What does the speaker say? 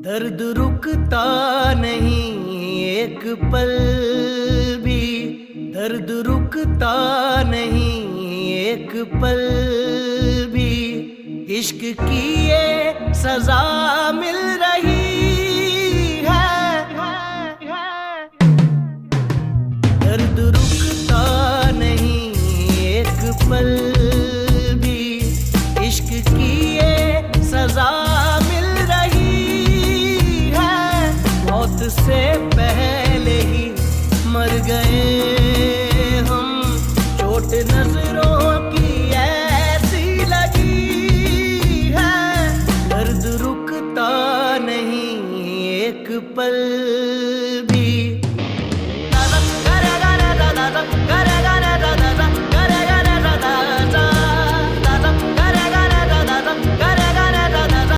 दर्द रुकता नहीं एक पल भी, दर्द रुकता नहीं एक पल भी। इश्क की ये सजा मिल रही है, दर्द रुकता नहीं एक पल भी। इश्क की ये सजा मिल रही है, मौत से पहले ही मर गए हम। चोट नजरों की ऐसी लगी है, दर्द रुकता नहीं एक पल